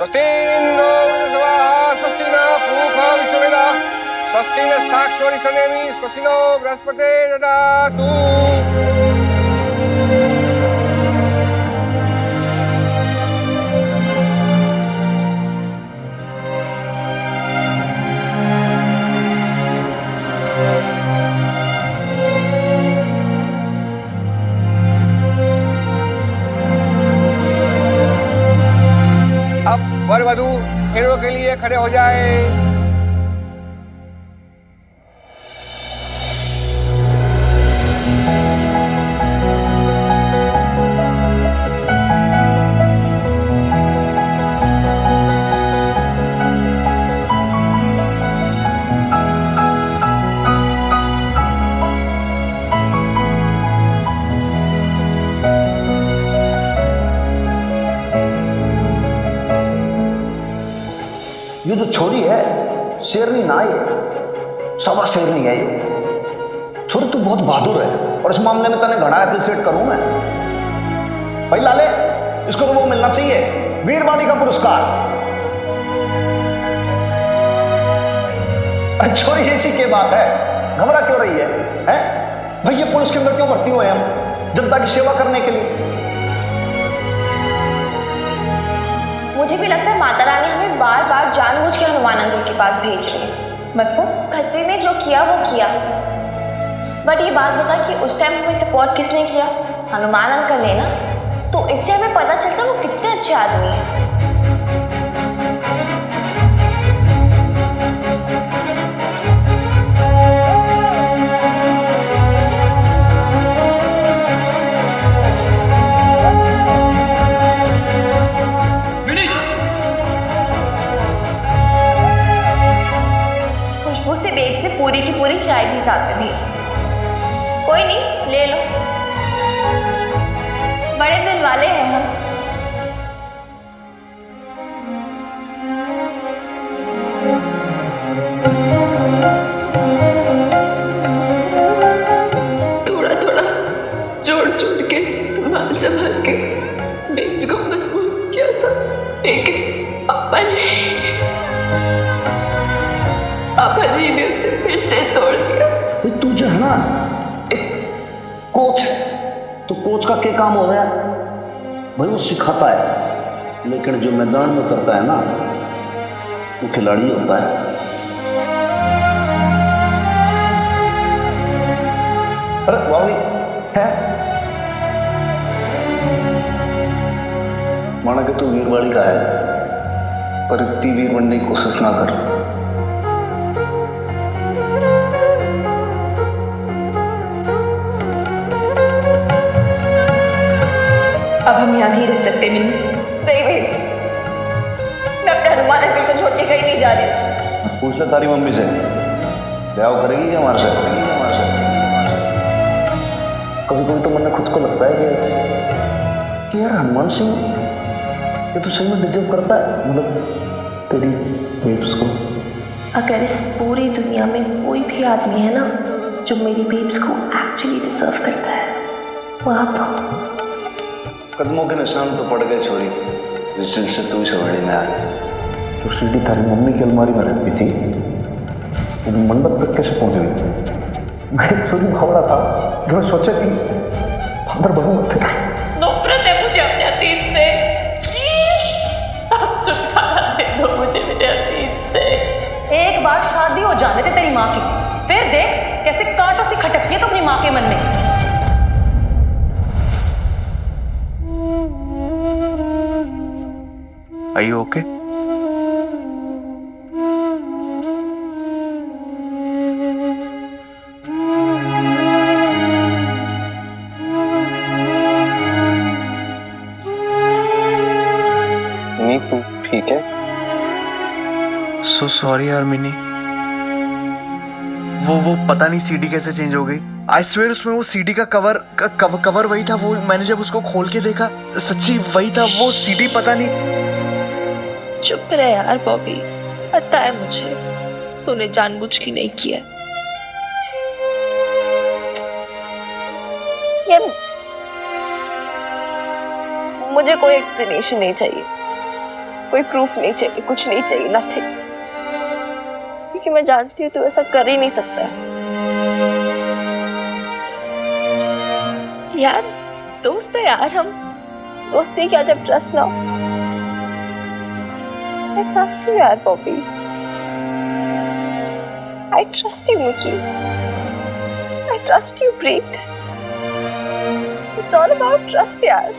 स्वस्ति इन्द्रो वृषभाः स्वस्ति नः पूषा विश्ववेदाः स्वस्ति नस्ताक्षो अरिष्टनेमिः स्वस्ति नो बृहस्पतिर्दधातु ददातु। अब वर वधू फेरों के लिए खड़े हो जाए। ये जो छोरी है शेरनी ना है, सवा शेरनी है ये। छोरी तू बहुत बहादुर है और इस मामले में तने घना अप्रिशिएट करूं मैं। भाई लाले, इसको तो वो मिलना चाहिए, वीर बाली का पुरस्कार। अरे छोरी ऐसी क्या बात है, घबरा क्यों रही है? भाई ये पुलिस के अंदर क्यों भर्ती हुए हम? जनता की सेवा करने के लिए। मुझे भी लगता है माता रानी हमें बार बार जानबूझ के हनुमान अंकल के पास भेज रही है। मतलब खत्री ने जो किया वो किया, बट ये बात बता कि उस टाइम हमें सपोर्ट किसने किया? हनुमान अंकल ने ना। तो इससे हमें पता चलता है वो कितने अच्छे आदमी हैं। खुशबू से बेग से पूरी की पूरी चाय भी साथ में भेज दी। कोई नहीं, ले लो, बड़े दिल वाले हैं हम। थोड़ा थोड़ा जोड़ जोड़ के संभाल संभाल के बेस को मजबूत किया था, लेकिन पापा जी ने उसे फिर से तोड़ दिया। तू जो है ना एक कोच है, तो कोच का क्या काम हो गया भाई? वो सिखाता है, लेकिन जो मैदान में उतरता है ना वो खिलाड़ी होता है। अरे वाह है माना कि तू वीरवाड़ी का है, पर इतनी वीर बनने की कोशिश ना कर। अब हम यहाँ नहीं रह सकते मिन्नू। नहीं मैं अपने हनुमान अंकल को छोड़ के कहीं नहीं जा रही। पूछ ले तारी मम्मी से, ब्याह करेगी क्या हमारे साथ? कभी कभी तो मन में खुद को लगता है कि यार हनुमान सिंह ये तो सही में डिजर्व करता है, मतलब तेरी बेब्स को। अगर इस पूरी दुनिया में कोई भी आदमी है ना जो मेरी बेब्स को एक्चुअली डिजर्व करता है, वो आप हो। कदमों के निशान तो पड़ गए छोरी, जिस दिन से तू इस हवेली में आई। तो सीढ़ी थारी मम्मी की अलमारी में रहती थी, वो मंडप तक कैसे पहुंच गई? मैं एक छोरी भावड़ा था जो मैं सोचा कि फादर बनूंगा तेरा। नफरत है मुझे अपने अतीत से। अब छुटकारा दे दो मुझे मेरे अतीत से। एक बार शादी हो जाने दे तेरी माँ की, फिर देख कैसे कांटों से खटकती है तो अपनी माँ के मन में। Are you okay? नहीं तू ठीक है? So sorry यार मिनी, वो पता नहीं सीडी कैसे चेंज हो गई। आई स्वेयर उसमें वो सीडी का कवर वही था। वो मैंने जब उसको खोल के देखा सच्ची वही था वो सीडी। पता नहीं। चुप रहे यार बॉबी, पता है मुझे तूने जानबूझ के नहीं किया। यार मुझे कोई एक्सप्लेनेशन नहीं चाहिए, कोई प्रूफ नहीं चाहिए, कुछ नहीं चाहिए, नथिंग। क्योंकि मैं जानती हूँ तू ऐसा कर ही नहीं सकता है। यार दोस्त है यार, हम दोस्ती क्या जब ट्रस्ट ना हो। I trust you यार Bobby, I trust you Mickey, I trust you Preet. It's all about trust यार।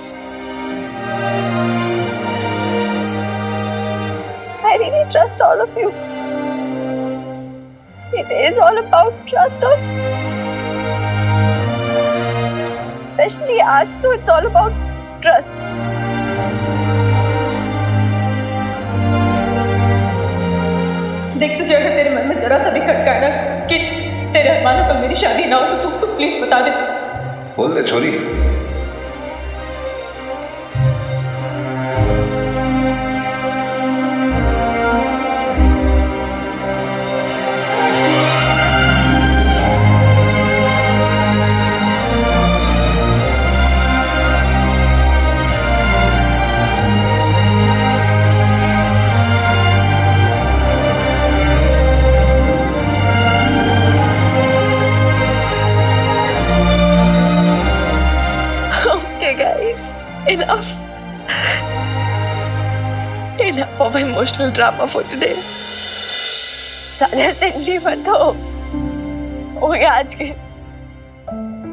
I really trust all of you. It is all about trust और especially आज तो it's all about trust. देख, तुझे अगर तेरे मन में जरा सा भी खटका है ना कि तेरे अरमानों पर मेरी शादी ना हो तो तू प्लीज बता दे। बोल दे छोरी। Guys, enough of emotional drama for today. सारे सिडनी मत हो गया आज के।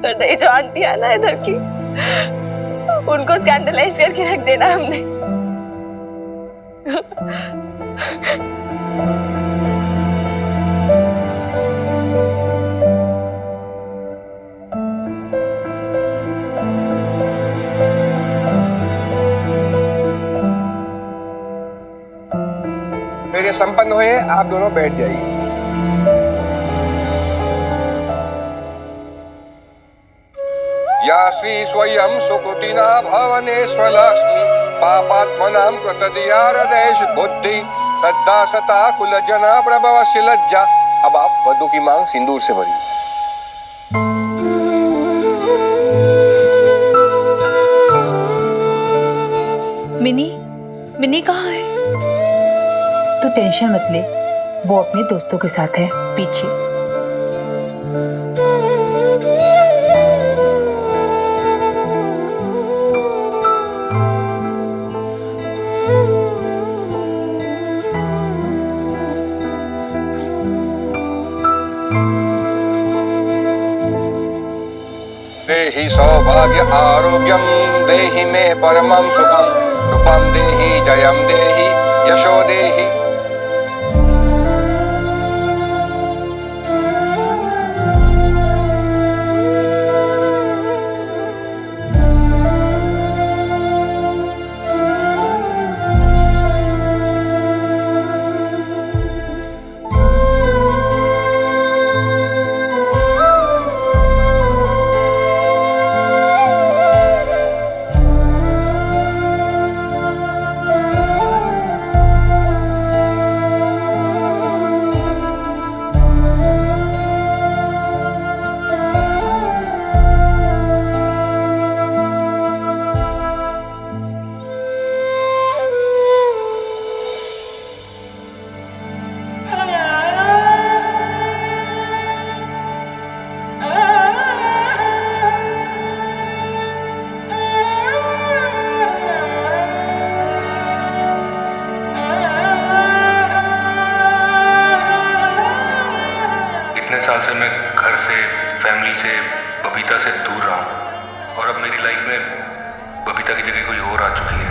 तो नहीं जो आंटी है ना इधर की, उनको स्कैंडलाइज करके रख देना हमने। मेरे संपन्न हुए, आप दोनों बैठ जाइए। या श्री स्वयं सुकृतिना भवने स्वलक्ष्मी पापात्मनां कृतदियारदेश बुद्धि श्रद्धा सता कुलजना प्रभवस्य लज्जा। अब आप वधु की मांग सिंदूर से भरिए। मिनी कहाँ है? तू टेंशन मत ले, वो अपने दोस्तों के साथ है पीछे। देहि सौभाग्य आरोग्यम देहि मे परमं सुखम रूपम देहि जयम देहि यशो देहि। इतने साल से मैं घर से, फैमिली से, बबीता से दूर रहा हूँ और अब मेरी लाइफ में बबीता की जगह कोई और आ चुकी है।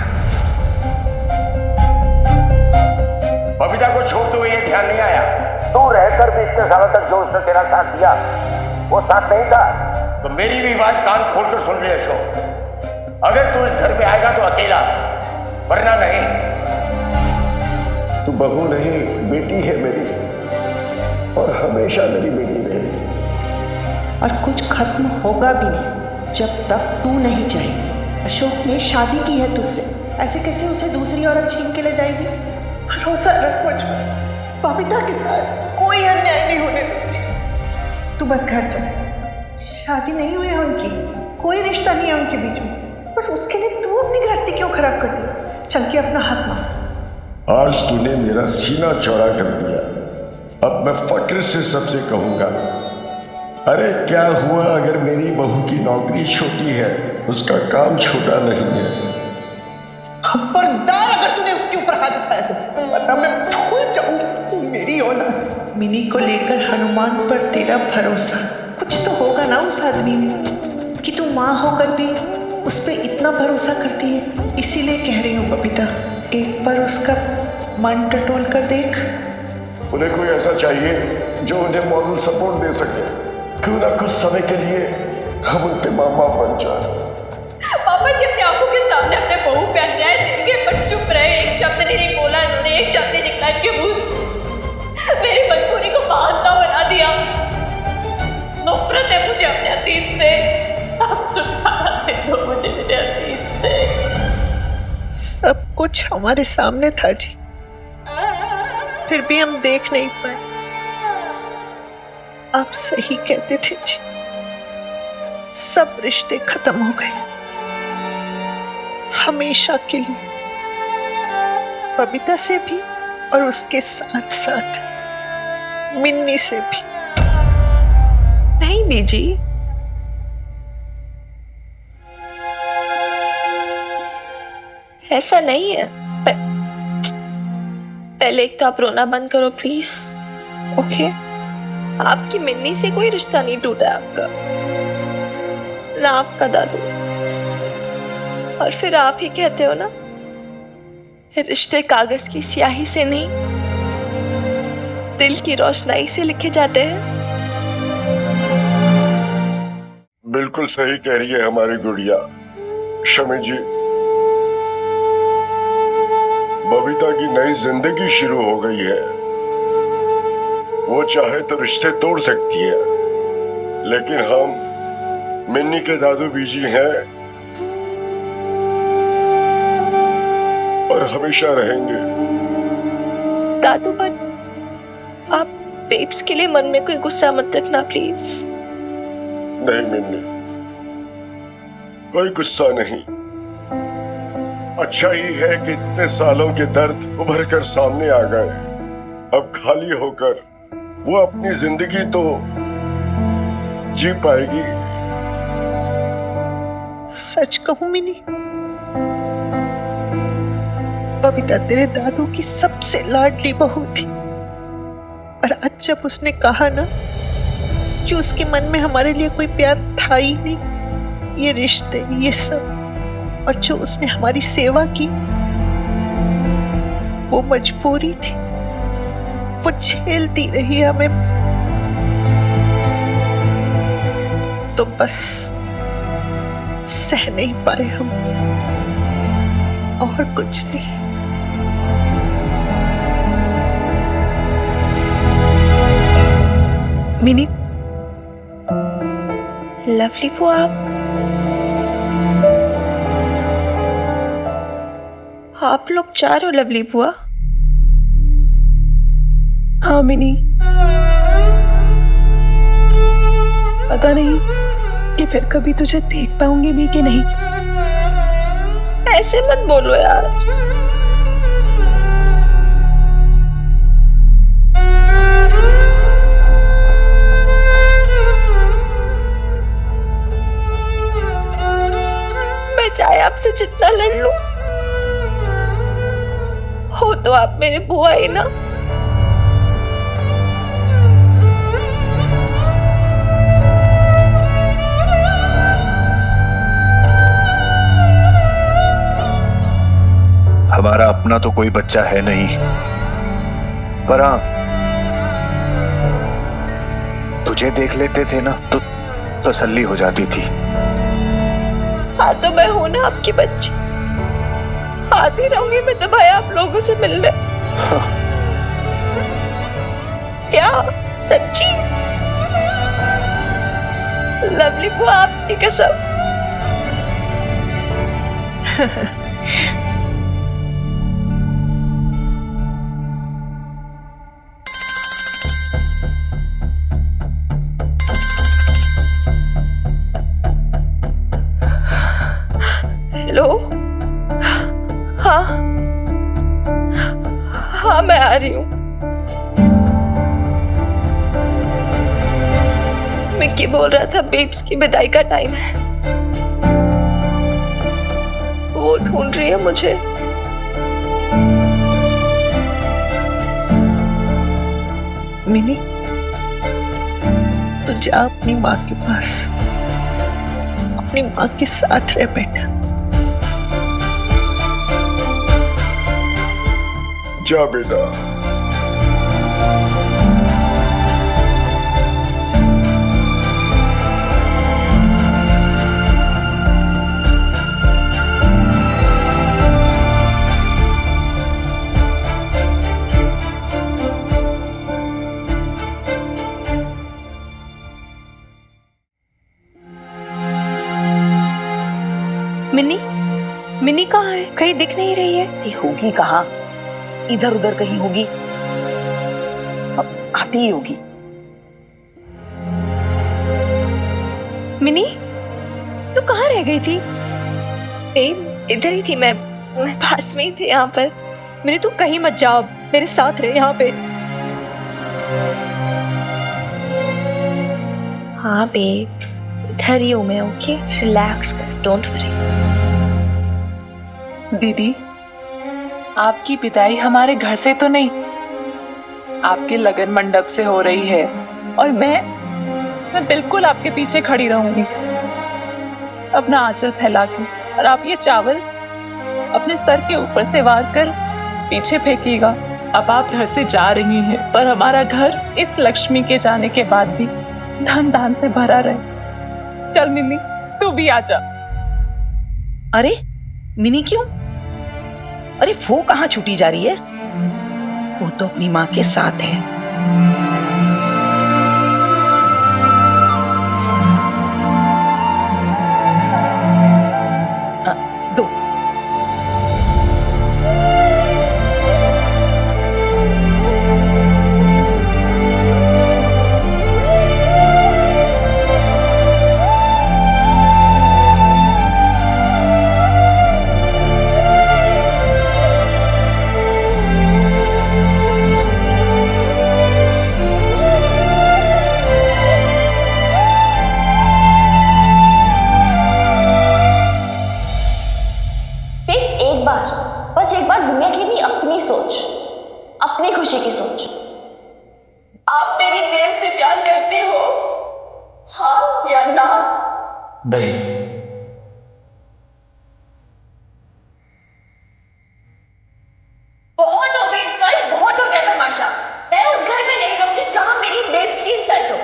बबीता को छोड़ते हुए ये ध्यान नहीं आया, तू रहकर भी इतने सालों तक जो उसने तेरा साथ दिया वो साथ नहीं था। तो मेरी भी बात कान खोलकर सुन ले अशोक, अगर तू इस घर में आएगा तो अकेला, वरना नहीं। तू बहू नहीं, बेटी है मेरी और हमेशा मेरी बेटी रहेगी। और कुछ खत्म होगा भी नहीं जब तक तू नहीं जाएगी। अशोक ने शादी की है तुझसे, ऐसे कैसे उसे दूसरी औरत छीन के ले जाएगी? भरोसा रख मुझ पर, बबीता के साथ कोई अन्याय नहीं होने देती। तू बस घर चल। शादी नहीं हुई है उनकी, कोई रिश्ता नहीं है उनके बीच में, पर उसके लिए तू अपनी गृहस्थी क्यों खराब करती? चल के अपना हाथ मार। आज तूने मेरा सीना चौड़ा कर दिया। अब मैं फक्र से सबसे कहूंगा, अरे क्या हुआ अगर मेरी बहू की नौकरी छोटी है, उसका काम छोटा नहीं है। खबरदार अगर तूने उसके ऊपर हाथ उठाया तो वरना मैं भूल जाऊंगी तू मेरी औलाद। मिनी को लेकर हनुमान पर तेरा भरोसा, कुछ तो होगा ना उस आदमी में कि तू माँ होकर भी उस पर इतना भरोसा करती है। इसीलिए कह रही हूँ बबीता, एक बार उसका मन टटोल कर देख। उन्हें कोई ऐसा चाहिए जो उन्हें मॉरल सपोर्ट दे सके। क्यों ना कुछ समय के लिए हम उनके माँ बाप बन जाए। पापा जी अपनी आंखों के सामने अपने बहू पे अन्याय देखे पर चुप रहे, एक शब्द नहीं बोला इन्होंने, एक शब्द नहीं निकला इनके मुंह से। मेरी मजबूरी को बहाना बना दिया। नफरत है मुझे अपने अतीत से, आप छुटकारा दे दो मुझे मेरे अतीत से। सब कुछ हमारे सामने था जी, फिर भी हम देख नहीं पाए। आप सही कहते थे जी, सब रिश्ते खत्म हो गए हमेशा के लिए, बबीता से भी और उसके साथ साथ मिन्नी से भी। नहीं बीजी, ऐसा नहीं है। पहले एक तो आप रोना बंद करो प्लीज, ओके? आपकी मिन्नी से कोई रिश्ता नहीं टूटा आपका, ना आपका दादू। और फिर आप ही कहते हो ना, रिश्ते कागज की स्याही से नहीं, दिल की रोशनाई से लिखे जाते हैं। बिल्कुल सही कह रही है हमारी गुड़िया। शमी जी, बबीता की नई जिंदगी शुरू हो गई है। वो चाहे तो रिश्ते तोड़ सकती है, लेकिन हम मिन्नी के दादू बीजी हैं और हमेशा रहेंगे। दादू पर आप बेब्स के लिए मन में कोई गुस्सा मत रखना प्लीज। नहीं मिन्नी, कोई गुस्सा नहीं। अच्छा ही है कि इतने सालों के दर्द उभर कर सामने आ गए। अब खाली होकर वो अपनी जिंदगी तो जी पाएगी। सच कहूं मिनी, बबीता तेरे दादू की सबसे लाडली बहू थी, और आज जब उसने कहा ना कि उसके मन में हमारे लिए कोई प्यार था ही नहीं, ये रिश्ते ये सब, और जो उसने हमारी सेवा की वो मजबूरी थी, वो झेलती रही हमें, तो बस सह नहीं पाए हम, और कुछ नहीं। मिनी, लवली बुआ, आप लोग चार हो लवली बुआ? हाँ मिनी, पता नहीं कि फिर कभी तुझे देख पाऊंगी भी कि नहीं। ऐसे मत बोलो यार। मैं चाहे आपसे जितना लड़ लूं, हो तो आप मेरे बुआ ही ना। हमारा अपना तो कोई बच्चा है नहीं, पर हाँ, तुझे देख लेते थे ना तो तसल्ली हो जाती थी। हाँ तो मैं हूं ना आपकी बच्ची, आती रहूंगी मैं तो भाई आप लोगों से मिलने। क्या सच्ची? लवली बुआ आपकी कसम। हेलो, हाँ हाँ मैं आ रही हूँ। मिक्की बोल रहा था बेब्स की विदाई का टाइम है, वो ढूंढ रही है मुझे। मिनी, तू जा अपनी माँ के पास, अपनी माँ के साथ रह बेटा। जा बेटा। मिनी, मिनी कहाँ है? कहीं दिख नहीं रही है। ये होगी कहाँ? इधर उधर कहीं होगी, अब आती ही होगी। मिनी, तू कहाँ रह गई थी? बेब इधर ही थी मैं पास में ही थे यहाँ पर। मिनी तू कहीं मत जाओ, मेरे साथ रहे यहाँ पे। हाँ बेब इधर ही हूँ मैं, ओके रिलैक्स कर, डोंट वरी। दीदी, आपकी विदाई हमारे घर से तो नहीं, आपके लगन मंडप से हो रही है। और मैं बिल्कुल आपके पीछे खड़ी रहूंगी अपना आंचल फैला के, और आप ये चावल अपने सर के ऊपर से वार कर पीछे फेंकिएगा। अब आप घर से जा रही हैं, पर हमारा घर इस लक्ष्मी के जाने के बाद भी धन धान से भरा रहे। चल मिन्नी, तू भी आ जा। अरे मिनी क्यों? अरे वो कहाँ छूटी जा रही है? वो तो अपनी माँ के साथ है। दो। बस एक बार दुनिया की नहीं, अपनी सोच, अपनी खुशी की सोच। आप मेरी बेब से प्यार करते हो, हाँ या ना? नहीं। बहुत हो गई इंसल्ट, बहुत हो गया तमाशा। मैं उस घर में नहीं रहूंगी जहां मेरी बेब्स की इंसल्ट हो,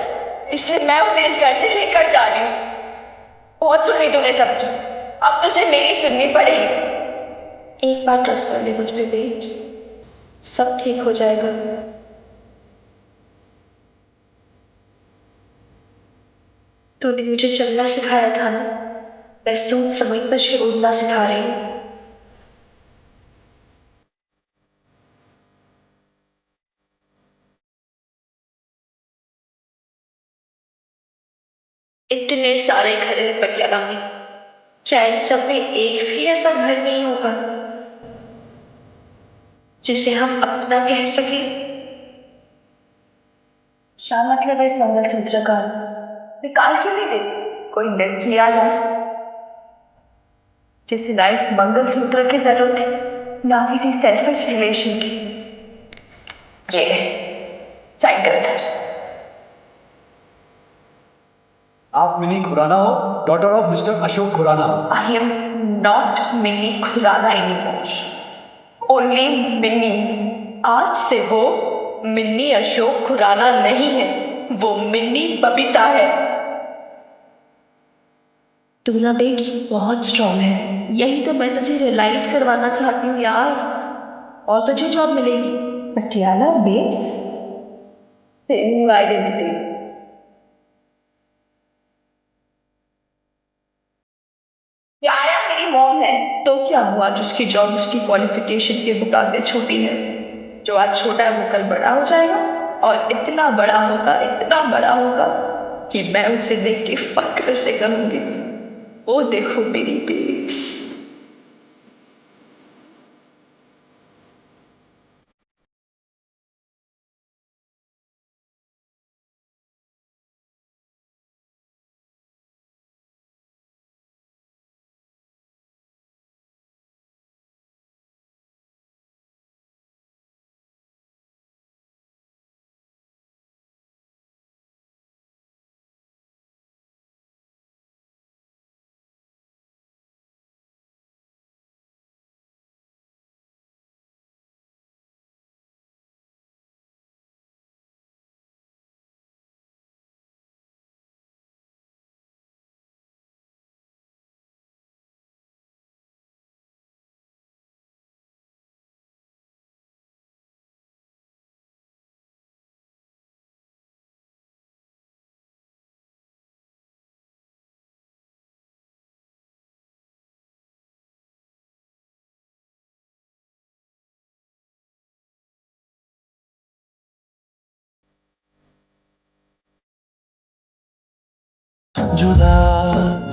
इसलिए मैं उसे इस घर से लेकर जा रही हूँ। बहुत सुनी तूने सबकी, अब तुझे मेरी सुननी पड़ेगी। एक बार ट्रस्ट कर ले मुझ पे बेब्स, सब ठीक हो जाएगा। तूने मुझे चलना सिखाया था ना, मैं सोच समझ कर उड़ना सिखा रही हूँ। इतने सारे घर हैं पटियाला में, क्या इन सब में एक भी ऐसा घर नहीं होगा जिसे हम अपना कह सके? क्या मतलब है इस मंगलसूत्र का? निकाल क्यों नहीं देती कोई लड़की आ जाए जिसे ना इस मंगलसूत्र की जरूरत थी ना किसी सेल्फिश रिलेशन की। ये साइकिल। आप मिनी खुराना हो, daughter of mister Ashok Khurana. I am not Mini Khurana anymore, only Mini. आज से वो मिनी अशोक खुराना नहीं है, वो मिनी बबीता है। तुलना बेब्स बहुत स्ट्रॉन्ग है, यही तो मैं तुझे रियलाइज करवाना चाहती हूँ यार। और तुझे जॉब मिलेगी पटियाला बेब्स, तेरी आइडेंटिटी। यार मेरी मॉम है तो क्या हुआ, जिसकी जॉब उसकी क्वालिफिकेशन के मुकाबले छोटी है। जो आज छोटा है वो कल बड़ा हो जाएगा, और इतना बड़ा होगा कि मैं उसे देख के फक्र से कहूंगी, वो देखो मेरी बेब्स। जुदा